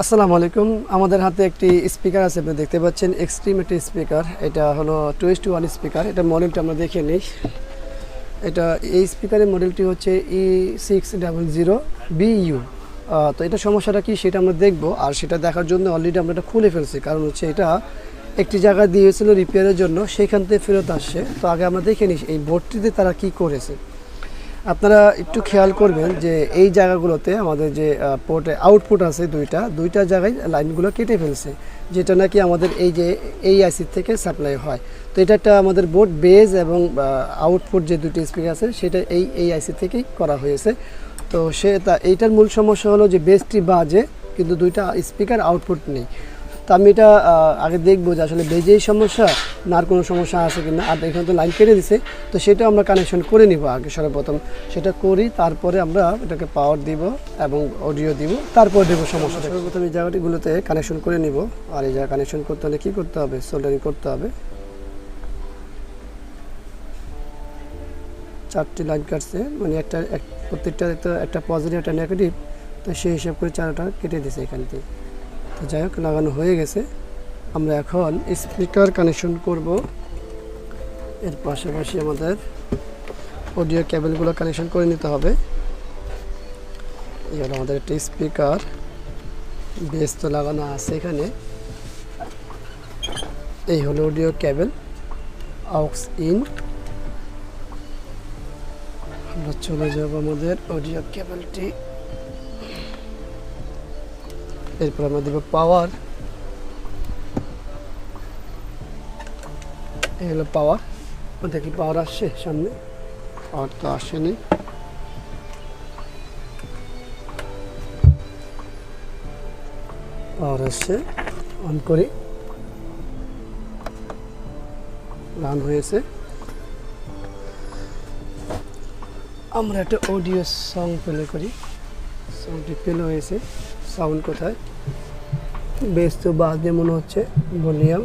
আসসালামু আলাইকুম। আমাদের হাতে একটি স্পিকার আছে, আপনি দেখতে পাচ্ছেন এক্সট্রিম একটি স্পিকার। এটা হলো 2:1 স্পিকার। এটা মডেলটা আমরা দেখে নিই। এটা এই স্পিকারের মডেলটি হচ্ছে E600BU। তো এটা সমস্যাটা কি সেটা আমরা দেখব, আর সেটা দেখার জন্য অলরেডি আমরা এটা খুলে ফেলছি, কারণ হচ্ছে এটা একটি জায়গা দিয়েছিল রিপেয়ারের জন্য, সেইখান থেকে ফেরত আসছে। তো আগে আমরা দেখে নিই এই বোর্ডটিতে তারা কি করেছে। আপনারা একটু খেয়াল করবেন যে এই জায়গাগুলোতে আমাদের যে পোর্টে আউটপুট আছে দুইটা জায়গায় লাইনগুলো কেটে ফেলছে, যেটা নাকি আমাদের এই যে এই আইসি থেকে সাপ্লাই হয়। তো এটা একটা আমাদের বোর্ড বেজ এবং আউটপুট যে দুটি স্পিকার আছে সেটা এই আইসি থেকেই করা হয়েছে। তো এইটার মূল সমস্যা হলো যে বেজটি বাজে, কিন্তু দুইটা স্পিকার আউটপুট নেই। তো আমি এটা আগে দেখবো যে আসলে বেজেই সমস্যা না আর কোনো সমস্যা আছে কিনা। আর এখানে তো লাইন কেটে দিছে, তো সেটা আমরা কানেকশন করে নিব আগে। সর্বপ্রথম সেটা করি, তারপরে আমরা এটাকে পাওয়ার দিব এবং অডিও দিব, তারপর দেবো সমস্যা। সর্বপ্রথম এই জায়গাটিগুলোতে কানেকশন করে নিব। আর এই জায়গা কানেকশন করতে হলে কী করতে হবে? সোল্ডারিং করতে হবে। 4টি লাইন কাটছে, মানে প্রত্যেকটা একটা পজিটিভ একটা নেগেটিভ, তো সেই হিসাব করে 4টা কেটে দিছে এখান থেকে। তো যাই হোক, লাগানো হয়ে গেছে। আমরা এখন স্পিকার কানেকশন করব। এর পাশাপাশি আমাদের অডিও কেবলগুলো কানেকশন করে নিতে হবে। এই হলো আমাদের একটা স্পিকার, বেস তো লাগানো আছে এখানে। এই হলো অডিও কেবল, অক্স ইন। আমরা চলে যাব আমাদের অডিও কেবলটি, এরপর আমরা দেব পাওয়ার। এই হলো পাওয়ার। দেখি পাওয়ার আসছে সামনে? পাওয়ার তো আসেনি। পাওয়ার আসছে, অন করি। রান হয়েছে। আমরা একটা অডিও সং প্লে করি। সাউন্ডটি প্লে হয়েছে। সাউন্ড কোথায়? বেশ তো বাজে মনে হচ্ছে। ভলিউম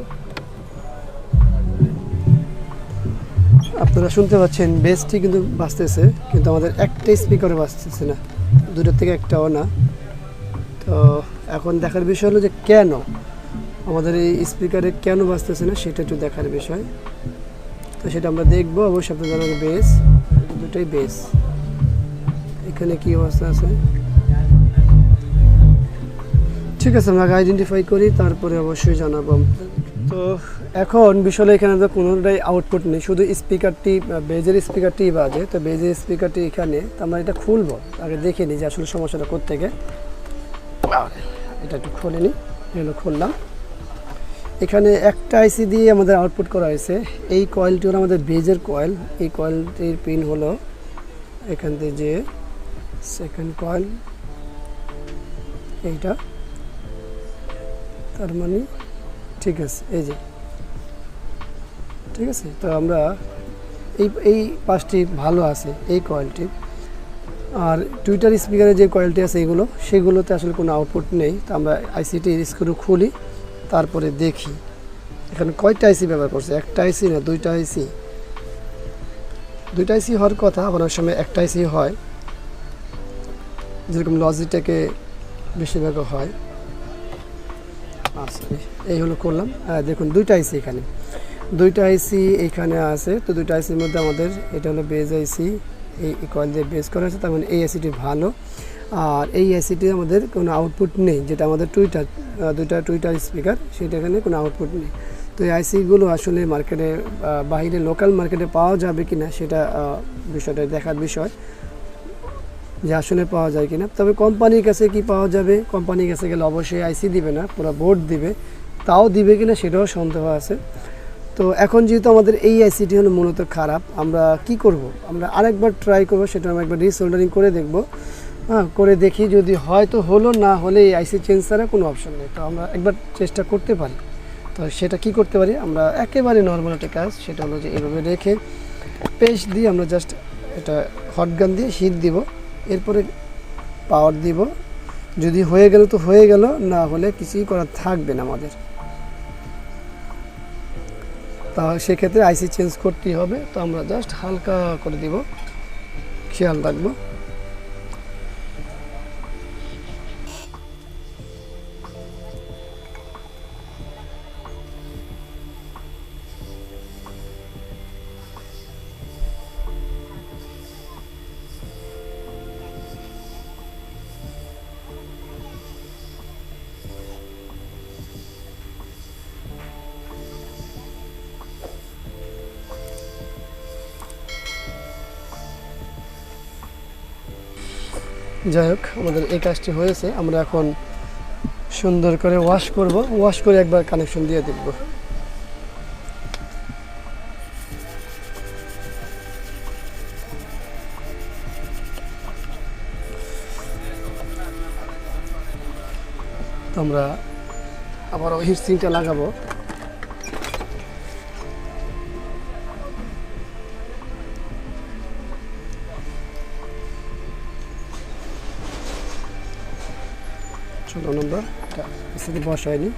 আপনারা শুনতে পাচ্ছেন, বেসটি কিন্তু বাজতেছে, কিন্তু আমাদের একটা স্পিকারে বাজতেছে না, দুটোর থেকে একটাও না। তো এখন দেখার বিষয় হলো যে কেন আমাদের এই স্পিকারে কেন বাজতেছে না, সেটা একটু দেখার বিষয়। তো সেটা আমরা দেখবো। অবশ্যই আপনার জানার বেস, দুটোই বেস। এখানে কি অবস্থা আছে ঠিক আছে, আমরা আইডেন্টিফাই করি, তারপরে অবশ্যই জানাবো। তো এখন বিষয়ে এখানে তো কোনোটাই আউটপুট নেই, শুধু স্পিকারটি বেজের স্পিকারটি বাজে। তো বেজের স্পিকারটি এখানে, তো আমরা এটা খুলবো। আগে দেখে নিই যে আসলে সমস্যাটা কোত্থেকে। এটা একটু খুলে নিই। এগুলো খুললাম। এখানে একটা আইসি দিয়ে আমাদের আউটপুট করা হয়েছে। এই কয়েলটি হলো আমাদের বেজের কয়েল। এই কয়েলটির পিন হলো এখান থেকে, যে সেকেন্ড কয়েল এইটা, তার মানে ঠিক আছে, এই যে ঠিক আছে। তো আমরা এই পাঁচটি ভালো আছে এই কয়েলটি। আর টুইটার স্পিকারে যে কয়েলটি আছে সেগুলোতে আসলে কোনো আউটপুট নেই। তো আমরা আইসিটি স্ক্রু খুলি, তারপরে দেখি এখানে কয়টা আইসি ব্যবহার করছে। একটা আইসি না, দুইটা আইসি। দুইটা আইসি হওয়ার কথা, অনেক সময় একটা আইসি হয়, যেরকম লজিটেকে বেশিরভাগ হয়। আচ্ছা, এই হলো করলাম। দেখুন দুইটা আইসি এখানে, দুইটা আইসি এখানে আছে। তো দুইটা আইসির মধ্যে আমাদের এটা হলো বেজ আইসি, এই কয়েল দিয়ে বেজ করা আছে, তার মানে এই আইসিটি ভালো। আর এই আইসিটি আমাদের কোনো আউটপুট নেই, যেটা আমাদের দুইটা টুইটার স্পিকার, সেটা এখানে কোনো আউটপুট নেই। তো এই আইসিগুলো আসলে মার্কেটে, বাইরে লোকাল মার্কেটে পাওয়া যাবে কি না, সেটা বিষয়টা দেখার বিষয়, যে আসলে পাওয়া যায় কিনা। তবে কোম্পানির কাছে কি পাওয়া যাবে? কোম্পানির কাছে গেলে অবশ্যই আইসি দিবে না, পুরো বোর্ড দিবে। তাও দিবে কিনা সেটাও সন্দেহ আছে। তো এখন যেহেতু আমাদের এই আইসিটি হলো মূলত খারাপ, আমরা কি করব? আমরা আরেকবার ট্রাই করব, সেটা আমরা একবার রিসোল্ডারিং করে দেখব। করে দেখি, যদি হয়তো হলো, না হলে এই আইসি চেঞ্জ ছাড়া কোনো অপশন নেই। তো আমরা একবার চেষ্টা করতে পারি। তো সেটা কি করতে পারি? আমরা একেবারে নর্মাল একটা কাজ, সেটা হলো যে এভাবে রেখে পেস্ট দিয়ে আমরা জাস্ট এটা হটগান দিয়ে হিট দিব, এরপরে পাওয়ার দিব। যদি হয়ে গেল তো হয়ে গেল, না হলে কিছুই করার থাকবে না আমাদের। তা সেক্ষেত্রে আইসি চেঞ্জ করতেই হবে। তো আমরা জাস্ট হালকা করে দিব, খেয়াল রাখবো। যাই হোক, আমাদের এই কাজটি হয়েছে। আমরা এখন সুন্দর করে ওয়াশ করব, ওয়াশ করে একবার কানেকশন দিয়ে দেখব। তো আমরা আবার হিট সিঙ্কটা লাগাবো। চলো নম্বর আইসিতে বসাইনি,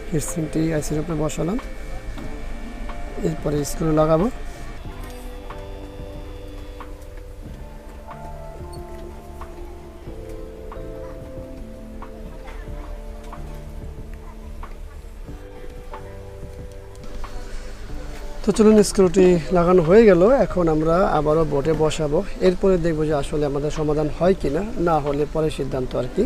হিট সিঙ্কটি আইসির উপরে বসালাম, এরপরে স্ক্রু লাগাবো। তো চলুন, স্ক্রুটি লাগানো হয়ে গেল। এখন আমরা আবারও বোর্ডে বসাবো, এরপরে দেখবো যে আসলে আমাদের সমাধান হয় কিনা, না হলে পরে সিদ্ধান্ত আর কি।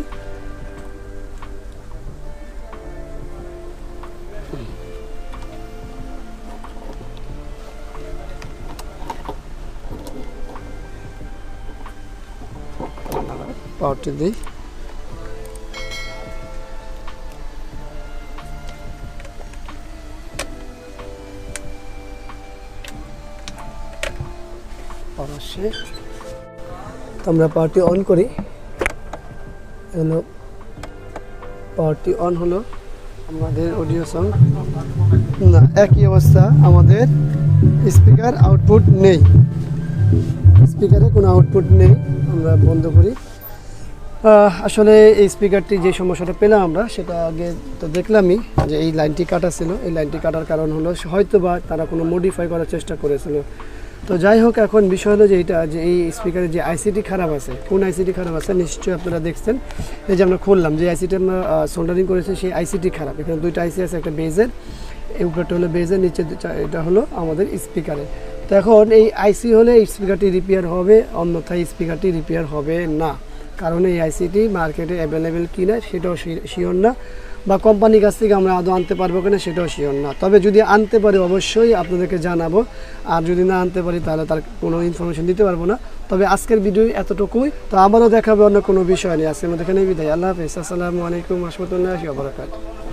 পাওয়ারটি দিই। তো আমরা পাওয়ারটি অন করি, হলো পাওয়ারটি অন হলো। আমাদের অডিও সাউন্ড না, একই অবস্থা, আমাদের স্পিকার আউটপুট নেই, স্পিকারে কোনো আউটপুট নেই। আমরা বন্ধ করি। আসলে এই স্পিকারটি যে সমস্যাটা পেলাম আমরা, সেটা আগে তো দেখলামই যে এই লাইনটি কাটা ছিল। এই লাইনটি কাটার কারণ হলো হয়তো বা তারা কোনো মডিফাই করার চেষ্টা করেছিল। তো যাই হোক, এখন বিষয় হলো যে এই স্পিকারের যে আইসিটি খারাপ আছে, কোন আইসিটি খারাপ আছে নিশ্চয়ই আপনারা দেখছেন। এই যে আমরা খুললাম, যে আইসিটি আমরা সোল্ডারিং করেছি সেই আইসিটি খারাপ। এখানে দুইটা আইসি আছে, একটা বেজের, এই উপরটা হলো বেজের, নিচে এটা হলো আমাদের স্পিকারে। তো এখন এই আইসি হলে এই স্পিকারটি রিপেয়ার হবে, অন্যথায় স্পিকারটি রিপেয়ার হবে না। কারণ এই আইসিটি মার্কেটে অ্যাভেলেবেল কিনা সেটাও শিওর না, বা কোম্পানির কাছ থেকে আমরা আদৌ আনতে পারবো কিনা সেটাও শিওর না। তবে যদি আনতে পারি অবশ্যই আপনাদেরকে জানাবো, আর যদি না আনতে পারি তাহলে তার কোনো ইনফরমেশন দিতে পারবো না। তবে আজকের ভিডিও এতটুকুই। তো আবারও দেখাবো অন্য কোনো বিষয় নিয়ে। আজকের মধ্যে এখানেই বিদায়। আল্লাহ হাফেজ। আসসালামু আলাইকুম ওয়া রাহমাতুল্লাহি ওয়া বারাকাতুহু।